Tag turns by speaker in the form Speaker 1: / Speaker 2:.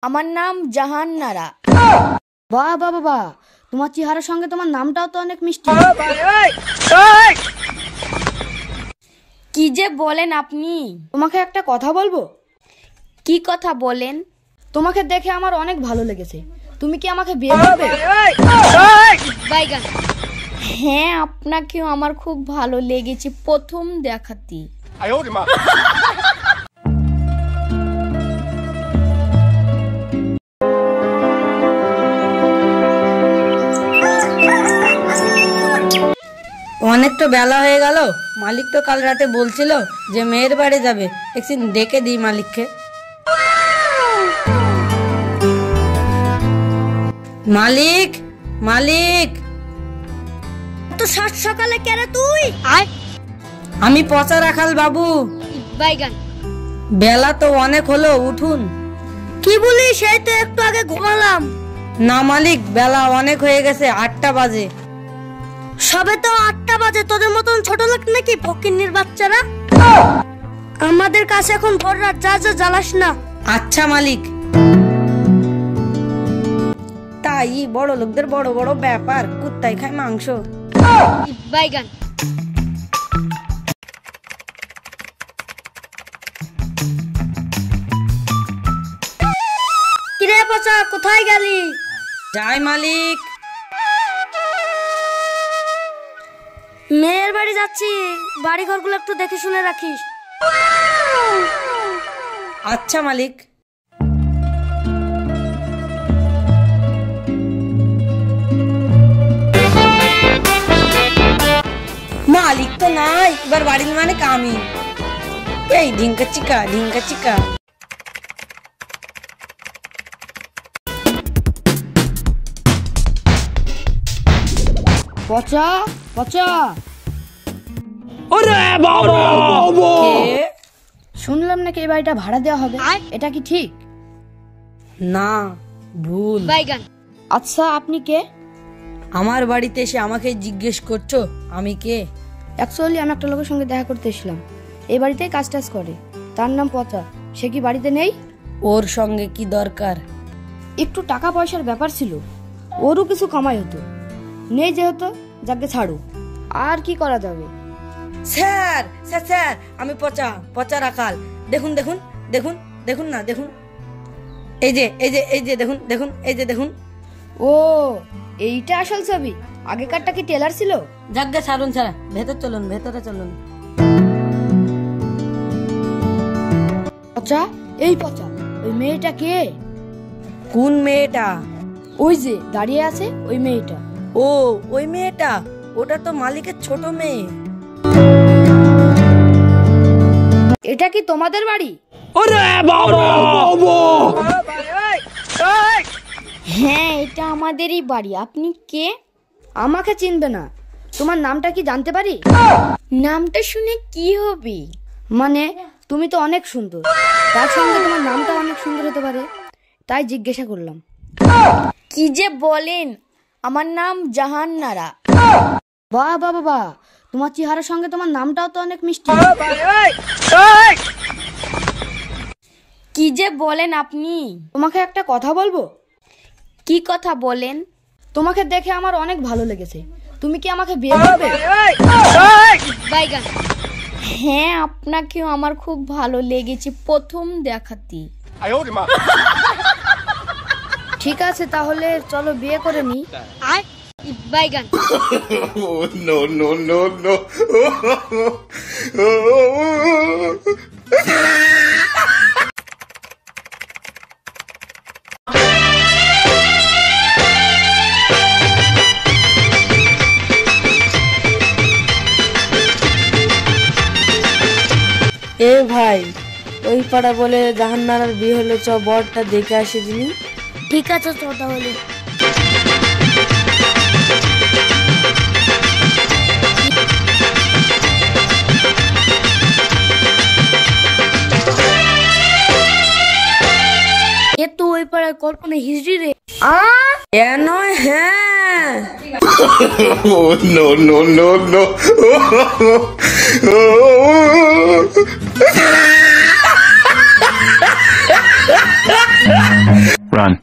Speaker 1: আমার নাম জাহান্নারা।
Speaker 2: বাহ বাহ বাহ, তোমার চেহারার সঙ্গে তোমার নামটাও তো অনেক মিষ্টি।
Speaker 1: কি যে বলেন আপনি?
Speaker 2: তোমাকে একটা কথা বলবো?
Speaker 1: কি কথা বলেন?
Speaker 2: তোমাকে দেখে আমার অনেক ভালো লেগেছে, তুমি কি আমাকে বিয়ে করবে?
Speaker 1: বাইগান। হ্যাঁ, আপনাকেও আমার খুব ভালো লেগেছে প্রথম দেখাতেই।
Speaker 3: অনেক তো বেলা হয়ে গেল, মালিক তো কাল রাতে বলছিল যে মেয়ের বাড়ি যাবে, একদিন ডেকে দিই মালিককে। মালিক মালিক,
Speaker 1: তো সাত সকালে কেন তুই?
Speaker 3: আমি পচা রাখাল বাবু।
Speaker 1: বাইগান।
Speaker 3: বেলা তো অনেক হলো, উঠুন।
Speaker 1: কি বলি, সেই তো একটু আগে ঘুমালাম।
Speaker 3: না মালিক, বেলা অনেক হয়ে গেছে, 8টা বাজে।
Speaker 1: সবে তো 8টা বাজে, তোদের মতন ছোট লোক নাকি ফকিন্নির বাচ্চারা? আমাদের কাছে এখন ভোর রাত, যা যা জ্বালাস না।
Speaker 3: আচ্ছা মালিক। তাই বড় লোকদের বড় বড় ব্যাপার, কুত্তায় খায় মাংস।
Speaker 1: বাইগান। কিরে পচা, কোথায় গেলি?
Speaker 3: যাই মালিক।
Speaker 1: মেয়ের বাড়ি যাচ্ছি, বাড়ি ঘরগুলো একটু দেখে শুনে রাখিস।
Speaker 3: আচ্ছা মালিক। মালিক তো নাই, এবার বাড়ির মানে আমি। এই ঢিঙ্কা চিকা ঢিঙ্কা চিকা।
Speaker 2: পচা পচা, শুনলাম নাকি এই বাড়িটা ভাড়া দেওয়া হবে, এটা কি ঠিক?
Speaker 3: না, ভুল।
Speaker 1: বাইগান।
Speaker 2: আচ্ছা, আপনি কে?
Speaker 3: আমার বাড়িতে এসে আমাকে জিজ্ঞেস করছো আমি কে?
Speaker 2: অ্যাকচুয়ালি আমি একটা লোকের সঙ্গে দেখা করতে এসেছিলাম, এই বাড়িতেই কাজ টাজ করে, তার নাম পচা। সে কি বাড়িতে নেই?
Speaker 3: ওর সঙ্গে কি দরকার?
Speaker 2: একটু টাকা পয়সার ব্যাপার ছিল, ওরও কিছু কামাই হতো, নেই যেহেতু যাকে ছাড়ো, আর কি করা যাবে।
Speaker 3: স্যার স্যার স্যার, আমি পচা পচা রাখাল। দেখুন দেখুন দেখুন দেখুন না, দেখুন এই যে এই যে এই যে দেখুন দেখুন এই যে দেখুন।
Speaker 2: ও, এইটা আসল ছবি, আগেকারটা কি টেলার ছিল?
Speaker 3: যাজ্ঞা ছাড়ুন ছাড়া, ভেতর চলুন ভেতরে চলুন।
Speaker 2: পচা, এই পচা, ওই মেয়েটা কে?
Speaker 3: কোন মেয়েটা?
Speaker 2: ওই যে দাঁড়িয়ে আছে ওই মেয়েটা।
Speaker 3: ও, ওই মেয়েটা, ওটা তো মালিকের ছোট মেয়ে।
Speaker 2: এটা কি তোমাদের বাড়ি?
Speaker 1: হ্যাঁ, এটা আমাদেরই বাড়ি। আপনি কে?
Speaker 2: আমাকে চিনবে না, তোমার নামটা কি জানতে পারি?
Speaker 1: নামটা শুনে কি হবে?
Speaker 2: মানে তুমি তো অনেক সুন্দর, তার সঙ্গে তোমার নামটা অনেক সুন্দর হতে পারে, তাই জিজ্ঞাসা করলাম।
Speaker 1: কি যে বলেন, আমার নাম জাহান্নারা।
Speaker 2: বাহ বাহ বাহ, তোমার চেহারার সঙ্গে তোমার নামটাও তো অনেক মিষ্টি।
Speaker 1: কি যে বলেন আপনি?
Speaker 2: তোমাকে একটা কথা বলবো?
Speaker 1: কি কথা বলেন?
Speaker 2: তোমাকে দেখে আমার অনেক ভালো লেগেছে, তুমি কি আমাকে বিয়ে করবে?
Speaker 1: বাইগান। হ্যাঁ, আপনাকেও আমার খুব ভালো লেগেছে প্রথম দেখাতেই।
Speaker 2: ঠিক আছে, তাহলে চলো বিয়ে করে নি।
Speaker 1: বাইগান।
Speaker 4: No, no, no, no.
Speaker 3: এ ভাই, ওই পাড়া বলে জাহান্নারার বিয়ে হলো, চ বরটা দেখে আসে দিনি।
Speaker 1: ঠিক আছে, তো তাহলে।
Speaker 2: এ তো ওই পাড়ায় কল্পনা হিজড়ি রে।
Speaker 3: কেন? হ্যাঁ।
Speaker 4: Oh, no, no, no, no. Oh.
Speaker 5: Run.